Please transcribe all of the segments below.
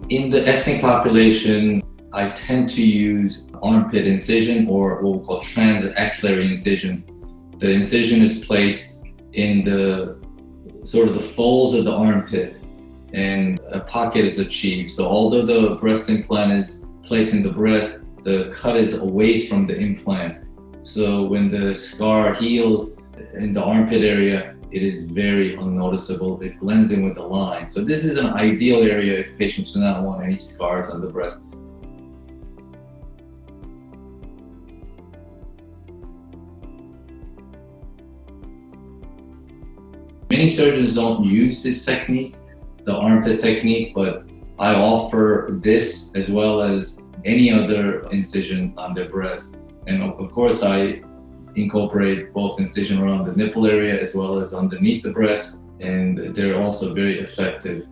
In the ethnic population, I tend to use armpit incision, or what we call transaxillary incision. The incision is placed in the sort of the folds of the armpit, and a pocket is achieved. So although the breast implant is placed in the breast, the cut is away from the implant. So when the scar heals in the armpit area, it is very unnoticeable. It blends in with the line. So this is an ideal area if patients do not want any scars on the breast. Many surgeons don't use this technique, the armpit technique, but I offer this as well as any other incision on their breast. And of course, I incorporate both incision around the nipple area as well as underneath the breast, and they're also very effective.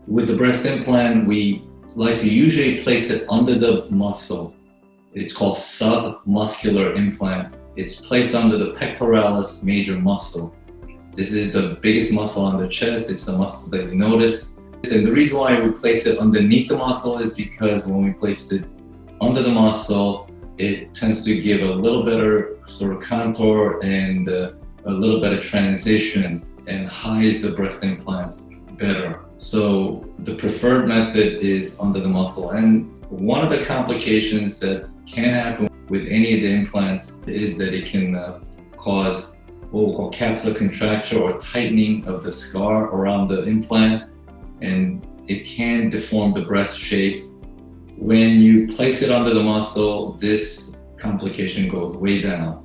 With the breast implant, we like to usually place it under the muscle. It's called submuscular implant. It's placed under the pectoralis major muscle. This is the biggest muscle on the chest. It's the muscle that you notice. And the reason why we place it underneath the muscle is because when we place it under the muscle, it tends to give a little better sort of contour and a little better transition and hides the breast implants better. So the preferred method is under the muscle. And one of the complications that can happen with any of the implants is that it can cause what we call capsular contracture or tightening of the scar around the implant, and it can deform the breast shape. When you place it under the muscle, this complication goes way down.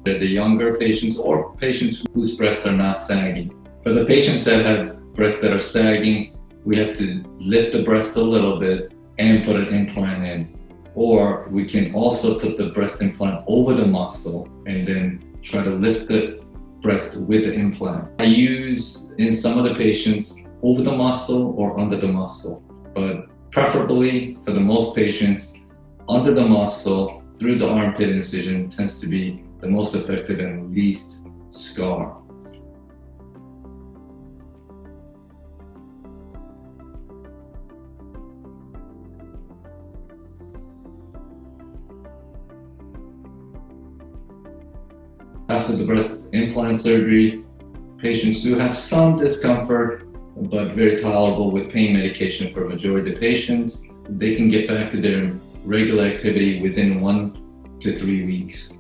The younger patients or patients whose breasts are not sagging. For the patients that have breasts that are sagging, we have to lift the breast a little bit and put an implant in. Or we can also put the breast implant over the muscle and then try to lift the breast with the implant. I use, in some of the patients, over the muscle or under the muscle, but preferably for the most patients, under the muscle through the armpit incision tends to be the most effective and least scar. After the breast implant surgery, patients do have some discomfort, but very tolerable with pain medication for a majority of patients. They can get back to their regular activity within 1 to 3 weeks.